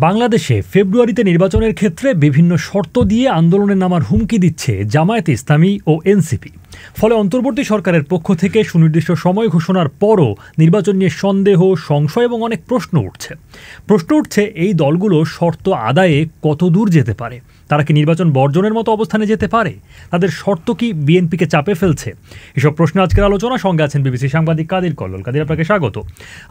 বাংলাদেশে ফেব্রুয়ারিতে নির্বাচনের ক্ষেত্রে বিভিন্ন শর্ত দিয়ে আন্দোলনে নামার হুমকি দিচ্ছে জামায়াতে ইসলামী ও এনসিপি। ফলে অন্তর্বর্তী সরকারের পক্ষ থেকে সুনির্দিষ্ট সময় ঘোষণার পরও নির্বাচন নিয়ে সন্দেহ, সংশয় এবং অনেক প্রশ্ন উঠছে এই দলগুলো শর্ত আদায়ে কত দূর যেতে পারে? তারা কি নির্বাচন বর্জনের মতো অবস্থানে যেতে পারে? তাদের শর্ত কি বিএনপিকে চাপে ফেলছে? এসব প্রশ্ন আজকের আলোচনা। সঙ্গে আছেন বিবিসি সাংবাদিক কাদির কল্লোল। কাদির, আপনাকে স্বাগত।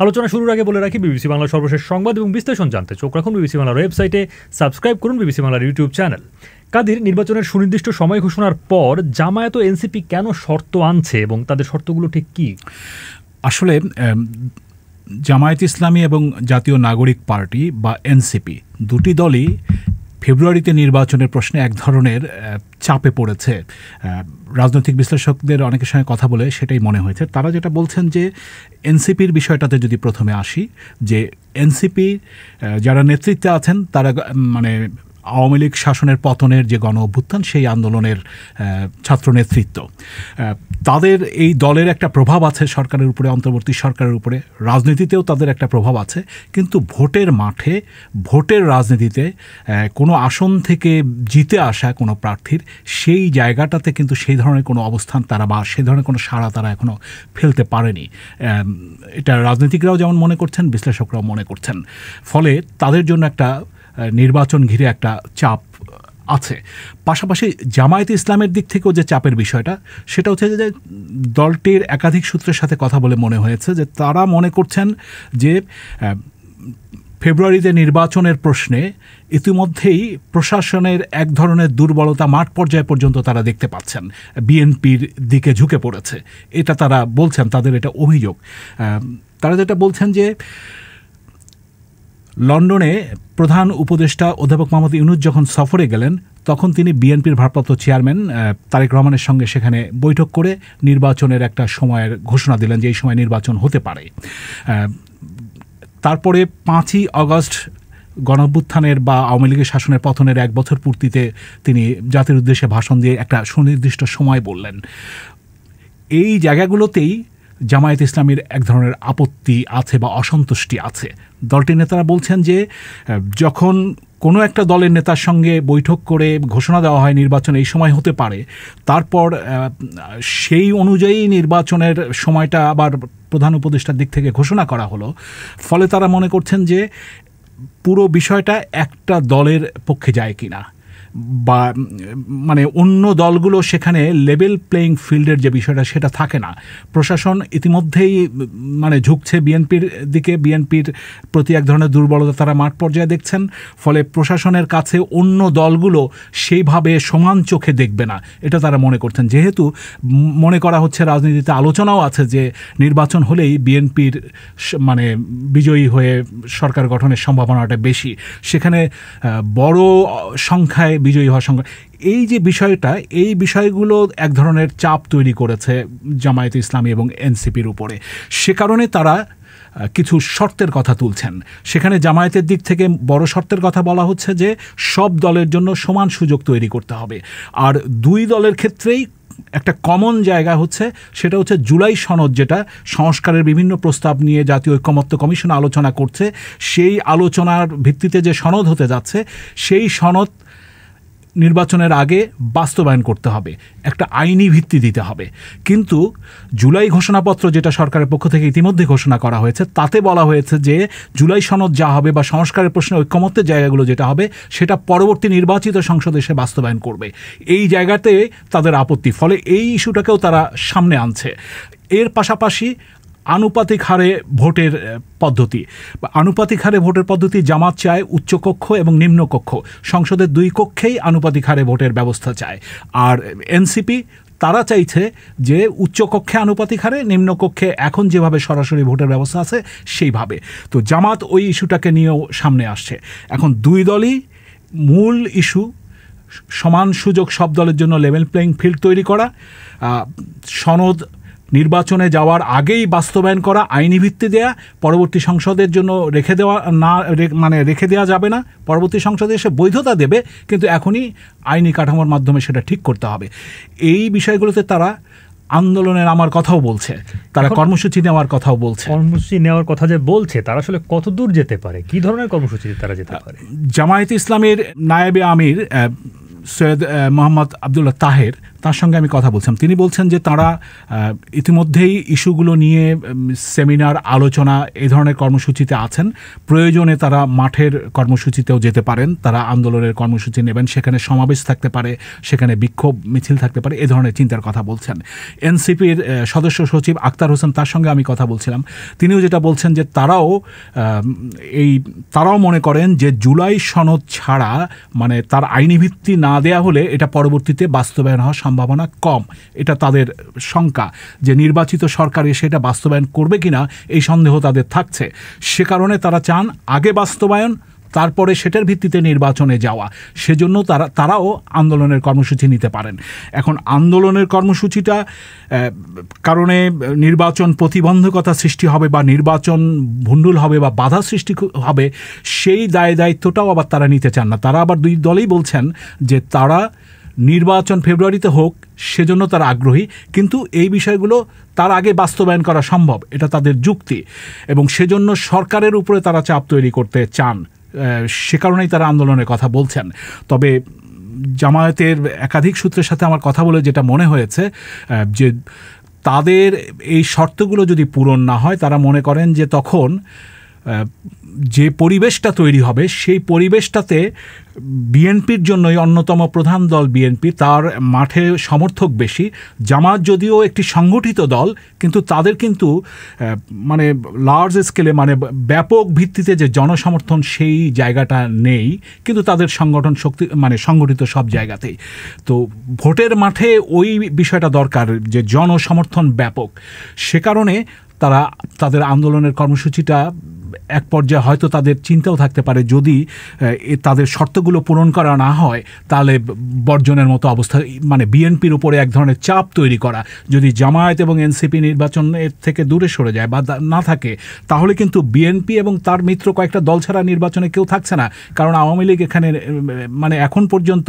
আলোচনা শুরুর আগে বলে রাখি, বিবিসি বাংলার সর্বশেষ সংবাদ এবং বিশ্লেষণ জানতে চোখ রাখুন বিবিসি বাংলার ওয়েবসাইটে, সাবস্ক্রাইব করুন বিবিসি বাংলার ইউটিউব চ্যানেল। কাদির, নির্বাচনের সুনির্দিষ্ট সময় ঘোষণার পর জামায়াত ও এনসিপি কেন শর্ত আনছে এবং তাদের শর্তগুলো ঠিক কী? আসলে জামায়াত ইসলামী এবং জাতীয় নাগরিক পার্টি বা এনসিপি দুটি দলই ফেব্রুয়ারিতে নির্বাচনের প্রশ্নে এক ধরনের চাপে পড়েছে। রাজনৈতিক বিশ্লেষকদের অনেকের সঙ্গে কথা বলে সেটাই মনে হয়েছে। তারা যেটা বলছেন যে এনসিপির বিষয়টাতে যদি প্রথমে আসি, যে এনসিপি যারা নেতৃত্বে আছেন তারা আওয়ামী লীগ শাসনের পতনের যে গণ অভ্যুত্থান, সেই আন্দোলনের ছাত্র নেতৃত্ব, তাদের এই দলের একটা প্রভাব আছে সরকারের উপরে, অন্তর্বর্তী সরকারের উপরে। রাজনীতিতেও তাদের একটা প্রভাব আছে, কিন্তু ভোটের মাঠে, ভোটের রাজনীতিতে কোনো আসন থেকে জিতে আসা কোনো প্রার্থীর সেই জায়গাটাতে কিন্তু সেই ধরনের কোনো অবস্থান তারা বা সেই ধরনের কোনো সাড়া তারা এখনও ফেলতে পারেনি। এটা রাজনীতিকরাও যেমন মনে করছেন, বিশ্লেষকরাও মনে করছেন। ফলে তাদের জন্য একটা নির্বাচন ঘিরে একটা চাপ আছে। পাশাপাশি জামায়াতে ইসলামের দিক থেকেও যে চাপের বিষয়টা, সেটা হচ্ছে যে দলটির একাধিক সূত্রের সাথে কথা বলে মনে হয়েছে যে তারা মনে করছেন যে ফেব্রুয়ারিতে নির্বাচনের প্রশ্নে ইতিমধ্যেই প্রশাসনের এক ধরনের দুর্বলতা মাঠ পর্যায় পর্যন্ত তারা দেখতে পাচ্ছেন, বিএনপির দিকে ঝুঁকে পড়েছে। এটা তারা বলছেন, তাদের এটা অভিযোগ। তারা যেটা বলছেন যে লন্ডনে প্রধান উপদেষ্টা অধ্যাপক মোহাম্মদ ইউনূস যখন সফরে গেলেন, তখন তিনি বিএনপির ভারপ্রাপ্ত চেয়ারম্যান তারেক রহমানের সঙ্গে সেখানে বৈঠক করে নির্বাচনের একটা সময়ের ঘোষণা দিলেন যে এই সময় নির্বাচন হতে পারে। তারপরে 5ই আগস্ট গণঅভ্যুত্থানের বা আওয়ামী লীগের শাসনের পতনের 1 বছর পূর্তিতে তিনি জাতির উদ্দেশ্যে ভাষণ দিয়ে একটা সুনির্দিষ্ট সময় বললেন। এই জায়গাগুলোতেই জামায়াত ইসলামীর এক ধরনের আপত্তি আছে বা অসন্তুষ্টি আছে। দলটির নেতারা বলছেন যে যখন কোনো একটা দলের নেতার সঙ্গে বৈঠক করে ঘোষণা দেওয়া হয় নির্বাচন এই সময় হতে পারে, তারপর সেই অনুযায়ী নির্বাচনের সময়টা আবার প্রধান উপদেষ্টার দিক থেকে ঘোষণা করা হলো। ফলে তারা মনে করছেন যে পুরো বিষয়টা একটা দলের পক্ষে যায় কিনা, বা অন্য দলগুলো সেখানে লেভেল প্লেয়িং ফিল্ডের যে বিষয়টা সেটা থাকে না। প্রশাসন ইতিমধ্যেই ঝুঁকছে বিএনপির দিকে, বিএনপির প্রতি এক ধরনের দুর্বলতা তারা মাঠ পর্যায়ে দেখছেন। ফলে প্রশাসনের কাছে অন্য দলগুলো সেইভাবে সমান চোখে দেখবে না, এটা তারা মনে করছেন। যেহেতু মনে করা হচ্ছে, রাজনীতিতে আলোচনাও আছে যে নির্বাচন হলেই বিএনপির বিজয়ী হয়ে সরকার গঠনের সম্ভাবনাটা বেশি, সেখানে বড় সংখ্যায় বিজয়ী হওয়ার সংখ্যা, এই যে বিষয়টা, এই বিষয়গুলো এক ধরনের চাপ তৈরি করেছে জামায়াতে ইসলামী এবং এনসিপির উপরে। সে কারণে তারা কিছু শর্তের কথা তুলছেন। সেখানে জামায়াতের দিক থেকে বড় শর্তের কথা বলা হচ্ছে যে সব দলের জন্য সমান সুযোগ তৈরি করতে হবে। আর দুই দলের ক্ষেত্রেই একটা কমন জায়গা হচ্ছে, সেটা হচ্ছে জুলাই সনদ, যেটা সংস্কারের বিভিন্ন প্রস্তাব নিয়ে জাতীয় ঐকমত্য কমিশন আলোচনা করছে। সেই আলোচনার ভিত্তিতে যে সনদ হতে যাচ্ছে, সেই সনদ নির্বাচনের আগে বাস্তবায়ন করতে হবে, একটা আইনি ভিত্তি দিতে হবে। কিন্তু জুলাই ঘোষণাপত্র, যেটা সরকারের পক্ষ থেকে ইতিমধ্যে ঘোষণা করা হয়েছে, তাতে বলা হয়েছে যে জুলাই সনদ যা হবে বা সংস্কারের প্রশ্নে ঐকমত্যের জায়গাগুলো যেটা হবে, সেটা পরবর্তী নির্বাচিত সংসদ এসে বাস্তবায়ন করবে। এই জায়গাতে তাদের আপত্তি, ফলে এই ইস্যুটাকেও তারা সামনে আনছে। এর পাশাপাশি আনুপাতিক হারে ভোটের পদ্ধতি, আনুপাতিক হারে ভোটের পদ্ধতি জামাত চায় উচ্চকক্ষ এবং নিম্নকক্ষ, সংসদের 2 কক্ষেই আনুপাতিক হারে ভোটের ব্যবস্থা চায়। আর এনসিপি তারা চাইছে যে উচ্চকক্ষে আনুপাতিক হারে, নিম্নকক্ষে এখন যেভাবে সরাসরি ভোটের ব্যবস্থা আছে সেইভাবে। তো জামাত ওই ইস্যুটাকে নিয়েও সামনে আসছে। এখন দুই দলই মূল ইস্যু সমান সুযোগ সব দলের জন্য, লেভেল প্লেয়িং ফিল্ড তৈরি করা, সনদ নির্বাচনে যাওয়ার আগেই বাস্তবায়ন করা, আইনি ভিত্তি দেয়া, পরবর্তী সংসদের জন্য রেখে দেওয়া যাবে না, পরবর্তী সংসদে এসে বৈধতা দেবে, কিন্তু এখনই আইনি কাঠামোর মাধ্যমে সেটা ঠিক করতে হবে। এই বিষয়গুলোতে তারা আন্দোলনে নামার কথাও বলছে, তারা কর্মসূচি নেওয়ার কথাও বলছে। কর্মসূচি নেওয়ার কথা যে বলছে, তারা আসলে কত দূর যেতে পারে, কি ধরনের কর্মসূচি তারা যেতে পারে? জামায়াতে ইসলামের নায়েবে আমির সৈয়দ মোহাম্মদ আবদুল্লাহ তাহের, তার সঙ্গে আমি কথা বলছিলাম। তিনি বলছেন যে তারা ইতিমধ্যেই ইস্যুগুলো নিয়ে সেমিনার, আলোচনা, এই ধরনের কর্মসূচিতে আছেন। প্রয়োজনে তারা মাঠের কর্মসূচিতেও যেতে পারেন, তারা আন্দোলনের কর্মসূচি নেবেন, সেখানে সমাবেশ থাকতে পারে, সেখানে বিক্ষোভ মিছিল থাকতে পারে, এ ধরনের চিন্তার কথা বলছেন। এনসিপির সদস্য সচিব আক্তার হোসেন, তার সঙ্গে আমি কথা বলছিলাম, তিনিও যেটা বলছেন যে তারাও মনে করেন যে জুলাই সনদ ছাড়া, মানে তার আইনি ভিত্তি না দেয়া হলে এটা পরবর্তীতে বাস্তবায়ন হওয়ার সম্ভাবনা কম। এটা তাদের শঙ্কা যে নির্বাচিত সরকার এসে এটা বাস্তবায়ন করবে কিনা এই সন্দেহ তাদের থাকছে। সে কারণে তারা চান আগে বাস্তবায়ন, তারপরে সেটার ভিত্তিতে নির্বাচনে যাওয়া। সেজন্য তারাও আন্দোলনের কর্মসূচি নিতে পারেন। এখন আন্দোলনের কর্মসূচিটা কারণে নির্বাচন প্রতিবন্ধকতা সৃষ্টি হবে বা নির্বাচন ভণ্ডুল হবে বা বাধা সৃষ্টি হবে, সেই দায়িত্বটাও আবার তারা নিতে চান না। তারা আবার দুই দলেই বলছেন যে তারা নির্বাচন ফেব্রুয়ারিতে হোক, সেজন্য তারা আগ্রহী, কিন্তু এই বিষয়গুলো তার আগে বাস্তবায়ন করা সম্ভব, এটা তাদের যুক্তি, এবং সেজন্য সরকারের উপরে তারা চাপ তৈরি করতে চান। সে কারণেই তারা আন্দোলনের কথা বলছেন। তবে জামায়াতের একাধিক সূত্রের সাথে আমার কথা বলে যেটা মনে হয়েছে যে তাদের এই শর্তগুলো যদি পূরণ না হয়, তারা মনে করেন যে তখন যে পরিবেশটা তৈরি হবে, সেই পরিবেশটাতে বিএনপির জন্যই, অন্যতম প্রধান দল বিএনপি, তার মাঠে সমর্থক বেশি। জামাত যদিও একটি সংগঠিত দল, কিন্তু তাদের কিন্তু মানে লার্জ স্কেলে, মানে ব্যাপক ভিত্তিতে যে জনসমর্থন, সেই জায়গাটা নেই, কিন্তু তাদের সংগঠন শক্তি, মানে সংগঠিত সব জায়গাতেই। তো ভোটের মাঠে ওই বিষয়টা দরকার যে জনসমর্থন ব্যাপক। সে কারণে তারা তাদের আন্দোলনের কর্মসূচিটা এক পর্যায়ে হয়তো তাদের চিন্তাও থাকতে পারে, যদি তাদের শর্তগুলো পূরণ করা না হয় তাহলে বর্জনের মতো অবস্থা, মানে বিএনপির উপরে এক ধরনের চাপ তৈরি করা। যদি জামায়াত এবং এনসিপি নির্বাচনের থেকে দূরে সরে যায় বা না থাকে, তাহলে কিন্তু বিএনপি এবং তার মিত্র কয়েকটা দল ছাড়া নির্বাচনে কেউ থাকছে না। কারণ আওয়ামী লীগ এখানে, মানে এখন পর্যন্ত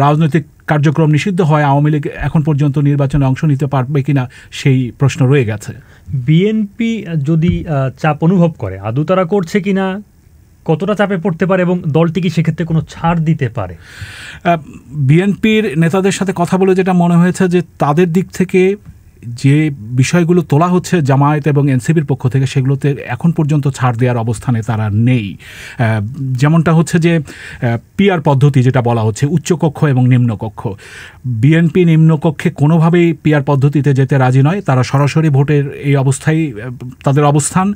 রাজনৈতিক কার্যক্রম নিষিদ্ধ হয়, আওয়ামী লীগ এখন পর্যন্ত নির্বাচনে অংশ নিতে পারবে কিনা সেই প্রশ্ন রয়ে গেছে। বিএনপি যদি চাপ অনুভব করে, আদৌ তারা করছে কিনা, কতটা চাপে পড়তে পারে, এবং দলটি কি সেক্ষেত্রে কোনো ছাড় দিতে পারে? বিএনপির নেতাদের সাথে কথা বলে যেটা মনে হয়েছে যে তাদের দিক থেকে যে বিষয়গুলো তোলা হচ্ছে জামায়াত এবং এনসিপির পক্ষ থেকে, সেগুলোতে এখন পর্যন্ত ছাড় দেওয়ার অবস্থানে তারা নেই। যেমনটা হচ্ছে যে পিআর পদ্ধতি যেটা বলা হচ্ছে, উচ্চকক্ষ এবং নিম্নকক্ষ। বিএনপি নিম্নকক্ষে কোনোভাবেই পিআর পদ্ধতিতে যেতে রাজি নয়, তারা সরাসরি ভোটের এই অবস্থায় তাদের অবস্থান।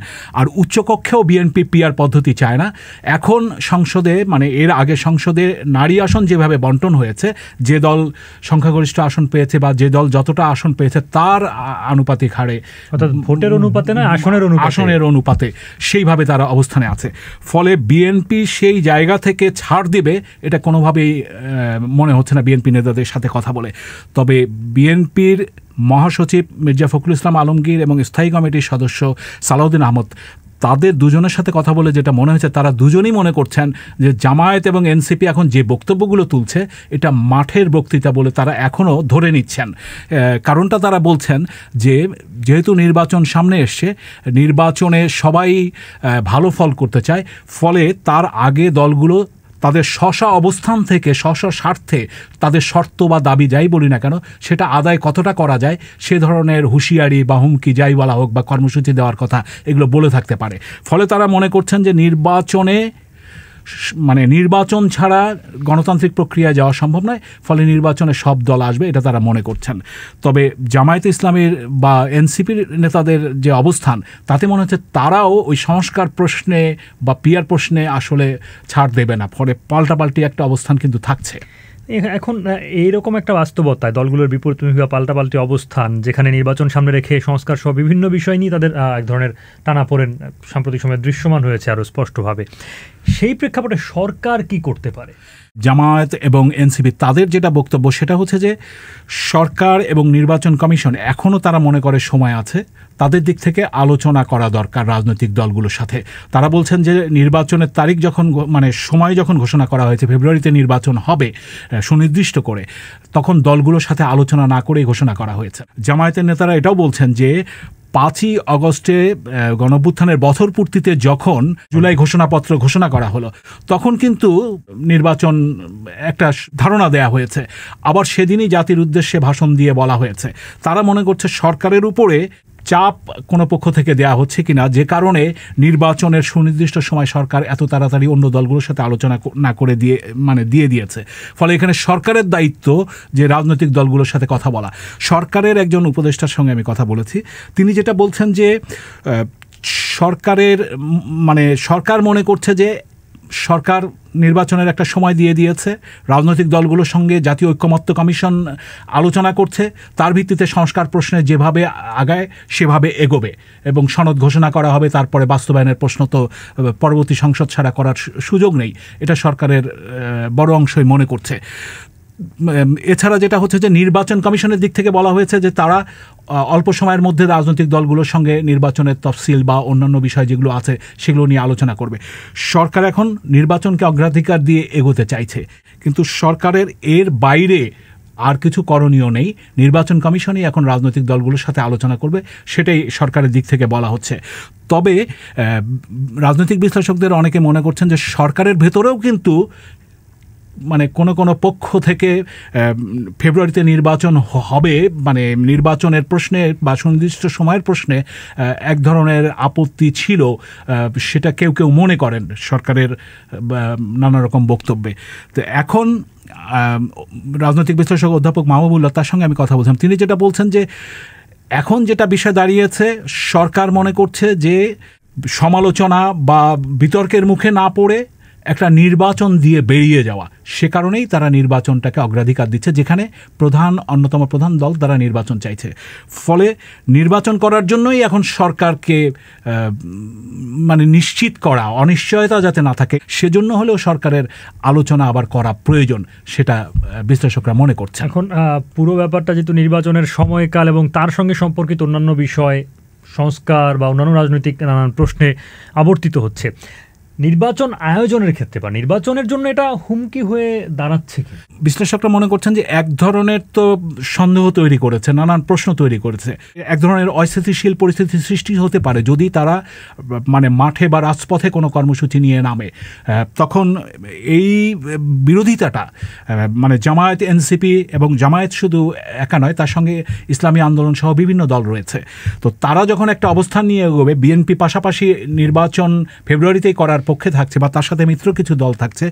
আর উচ্চকক্ষেও বিএনপি পিআর পদ্ধতি চায় না। এখন সংসদে, মানে এর আগে সংসদে নারী আসন যেভাবে বন্টন হয়েছে, যে দল সংখ্যাগরিষ্ঠ আসন পেয়েছে বা যে দল যতটা আসন পেয়েছে তার আনুপাতিক হারে, অর্থাৎ ভোটের অনুপাতে না, আসনের অনুপাতে সেইভাবে তারা অবস্থানে আছে। ফলে বিএনপি সেই জায়গা থেকে ছাড় দিবে এটা কোনোভাবেই মনে হচ্ছে না বিএনপি নেতাদের সাথে কথা বলে। তবে বিএনপির মহাসচিব মির্জা ফখরুল ইসলাম আলমগীর এবং স্থায়ী কমিটির সদস্য সালাউদ্দিন আহমদ, তাদের দুজনের সাথে কথা বলে যেটা মনে হয়েছে, তারা দুজনেই মনে করছেন যে জামায়াত এবং এনসিপি এখন যে বক্তব্যগুলো তুলছে এটা মাঠের বক্তৃতা বলে তারা এখনও ধরে নিচ্ছেন। কারণটা তারা বলছেন যে যেহেতু নির্বাচন সামনে এসছে, নির্বাচনে সবাই ভালো ফল করতে চায়, ফলে তার আগে দলগুলো তাদের স্ব অবস্থান থেকে স্ব স্বার্থে তাদের শর্ত বা দাবি যাই বলি না কেন, সেটা আদায় কতটা করা যায় সে ধরনের হুঁশিয়ারি বা হুমকি যাই বলা হোক বা কর্মসূচি দেওয়ার কথা, এগুলো বলে থাকতে পারে। ফলে তারা মনে করছেন যে নির্বাচন ছাড়া গণতান্ত্রিক প্রক্রিয়ায় যাওয়া সম্ভব নয়, ফলে নির্বাচনে সব দল আসবে, এটা তারা মনে করছেন। তবে জামায়াতে ইসলামের বা এনসিপির নেতাদের যে অবস্থান, তাতে মনে হচ্ছে তারাও ওই সংস্কার প্রশ্নে বা পিআর প্রশ্নে আসলে ছাড় দেবে না। ফলে পাল্টাপাল্টি একটা অবস্থান কিন্তু থাকছে। এখন এইরকম একটা বাস্তবতায় দলগুলোর বিপরীতমুখী বা পাল্টাপাল্টি অবস্থান, যেখানে নির্বাচন সামনে রেখে সংস্কার সহ বিভিন্ন বিষয় নিয়ে তাদের এক ধরনের টানাপোড়েন সাম্প্রতিক সময়ে দৃশ্যমান হয়েছে আরও স্পষ্টভাবে, সেই প্রেক্ষাপটে সরকার কি করতে পারে? জামায়াত এবং এনসিপি তাদের যেটা বক্তব্য সেটা হচ্ছে যে সরকার এবং নির্বাচন কমিশন এখনও তারা মনে করে সময় আছে, তাদের দিক থেকে আলোচনা করা দরকার রাজনৈতিক দলগুলোর সাথে। তারা বলছেন যে নির্বাচনের তারিখ যখন সময় যখন ঘোষণা করা হয়েছে, ফেব্রুয়ারিতে নির্বাচন হবে সুনির্দিষ্ট করে, তখন দলগুলোর সাথে আলোচনা না করেই ঘোষণা করা হয়েছে। জামায়াতের নেতারা এটাও বলছেন যে 5ই অগস্টে গণঅভ্যুত্থানের বছর পূর্তিতে যখন জুলাই ঘোষণাপত্র ঘোষণা করা হলো, তখন কিন্তু নির্বাচন একটা ধারণা দেয়া হয়েছে। আবার সেদিনই জাতির উদ্দেশ্যে ভাষণ দিয়ে বলা হয়েছে। তারা মনে করছে সরকারের উপরে চাপ কোনো পক্ষ থেকে দেয়া হচ্ছে কিনা, যে কারণে নির্বাচনের সুনির্দিষ্ট সময় সরকার এত তাড়াতাড়ি অন্য দলগুলোর সাথে আলোচনা না করে দিয়ে দিয়েছে। ফলে এখানে সরকারের দায়িত্ব যে রাজনৈতিক দলগুলোর সাথে কথা বলা। সরকারের একজন উপদেষ্টার সঙ্গে আমি কথা বলেছি, তিনি যেটা বলছেন যে সরকার মনে করছে যে সরকার নির্বাচনের একটা সময় দিয়ে দিয়েছে, রাজনৈতিক দলগুলোর সঙ্গে জাতীয় ঐক্যমত্য কমিশন আলোচনা করছে, তার ভিত্তিতে সংস্কার প্রশ্নে যেভাবে আগায় সেভাবে এগোবে এবং সনদ ঘোষণা করা হবে। তারপরে বাস্তবায়নের প্রশ্ন তো পরবর্তী সংসদ ছাড়া করার সুযোগ নেই, এটা সরকারের বড় অংশই মনে করছে। এছাড়া যেটা হচ্ছে যে নির্বাচন কমিশনের দিক থেকে বলা হয়েছে যে তারা অল্প সময়ের মধ্যে রাজনৈতিক দলগুলোর সঙ্গে নির্বাচনের তফসিল বা অন্যান্য বিষয় যেগুলো আছে সেগুলো নিয়ে আলোচনা করবে। সরকার এখন নির্বাচনকে অগ্রাধিকার দিয়ে এগোতে চাইছে, কিন্তু সরকারের এর বাইরে আর কিছু করণীয় নেই। নির্বাচন কমিশনই এখন রাজনৈতিক দলগুলোর সাথে আলোচনা করবে, সেটাই সরকারের দিক থেকে বলা হচ্ছে। তবে রাজনৈতিক বিশ্লেষকদের অনেকে মনে করছেন যে সরকারের ভেতরেও কিন্তু কোনো পক্ষ থেকে ফেব্রুয়ারিতে নির্বাচন হবে নির্বাচনের প্রশ্নে বা সুনির্দিষ্ট সময়ের প্রশ্নে এক ধরনের আপত্তি ছিল, সেটা কেউ কেউ মনে করেন সরকারের নানা রকম বক্তব্যে। তো এখন রাজনৈতিক বিশ্লেষক অধ্যাপক মাহবুবুল্লাহ, তার সঙ্গে আমি কথা বলছিলাম, তিনি যেটা বলছেন যে এখন যেটা বিষয় দাঁড়িয়েছে, সরকার মনে করছে যে সমালোচনা বা বিতর্কের মুখে না পড়ে একটা নির্বাচন দিয়ে বেরিয়ে যাওয়া, সে কারণেই তারা নির্বাচনটাকে অগ্রাধিকার দিচ্ছে, যেখানে অন্যতম প্রধান দল তারা নির্বাচন চাইছে। ফলে নির্বাচন করার জন্যই এখন সরকারকে নিশ্চিত করা, অনিশ্চয়তা যাতে না থাকে, সেজন্য হলেও সরকারের আলোচনা আবার করা প্রয়োজন, সেটা বিশ্লেষকরা মনে করছে। এখন পুরো ব্যাপারটা যেহেতু নির্বাচনের সময়কাল এবং তার সঙ্গে সম্পর্কিত অন্যান্য বিষয়, সংস্কার বা অন্যান্য রাজনৈতিক নানান প্রশ্নে আবর্তিত হচ্ছে, নির্বাচন আয়োজনের ক্ষেত্রে বা নির্বাচনের জন্য এটা হুমকি হয়ে দাঁড়াচ্ছে কি? বিশ্লেষকরা মনে করছেন যে এক ধরনের তো সন্দেহ তৈরি করেছে, নানান প্রশ্ন তৈরি করেছে, এক ধরনের অস্থিতিশীল পরিস্থিতি সৃষ্টি হতে পারে যদি তারা মাঠে বা রাজপথে কোনো কর্মসূচি নিয়ে নামে। তখন এই বিরোধিতাটা জামায়াত, এনসিপি এবং জামায়াত শুধু একা নয়, তার সঙ্গে ইসলামী আন্দোলন সহ বিভিন্ন দল রয়েছে। তো তারা যখন একটা অবস্থান নিয়ে এগোবে, বিএনপি পাশাপাশি নির্বাচন ফেব্রুয়ারিতেই করার পক্ষে থাকছে বা তার সাথে মিত্র কিছু দল থাকছে,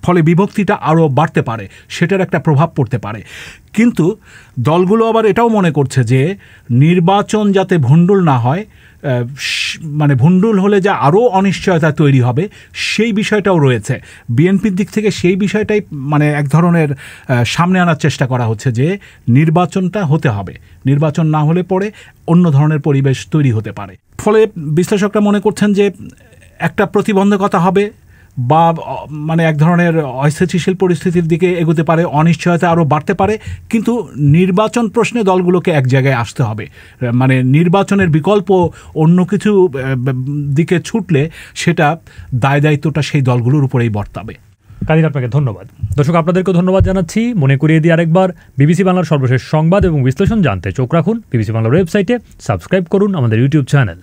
ফলে বিভক্তিটা আরও বাড়তে পারে, সেটার একটা প্রভাব পড়তে পারে। কিন্তু দলগুলো আবার এটাও মনে করছে যে নির্বাচন যাতে ভণ্ডুল না হয়, ভণ্ডুল হলে যা আরও অনিশ্চয়তা তৈরি হবে, সেই বিষয়টাও রয়েছে। বিএনপির দিক থেকে সেই বিষয়টাই এক ধরনের সামনে আনার চেষ্টা করা হচ্ছে যে নির্বাচনটা হতে হবে, নির্বাচন না হলে পরে অন্য ধরনের পরিবেশ তৈরি হতে পারে। ফলে বিশ্লেষকরা মনে করছেন যে একটা প্রতিবন্ধকতা হবে বা এক ধরনের অস্থিতিশীল পরিস্থিতির দিকে এগোতে পারে, অনিশ্চয়তা আরও বাড়তে পারে। কিন্তু নির্বাচন প্রশ্নে দলগুলোকে এক জায়গায় আসতে হবে, নির্বাচনের বিকল্প অন্য কিছু দিকে ছুটলে সেটা দায়িত্বটা সেই দলগুলোর উপরেই বর্তাবে। কাদির, আপনাকে ধন্যবাদ। দর্শক, আপনাদেরকেও ধন্যবাদ জানাচ্ছি। মনে করিয়ে দিয়ে আরেকবার, বিবিসি বাংলার সর্বশেষ সংবাদ এবং বিশ্লেষণ জানতে চোখ রাখুন বিবিসি বাংলার ওয়েবসাইটে, সাবস্ক্রাইব করুন আমাদের ইউটিউব চ্যানেল।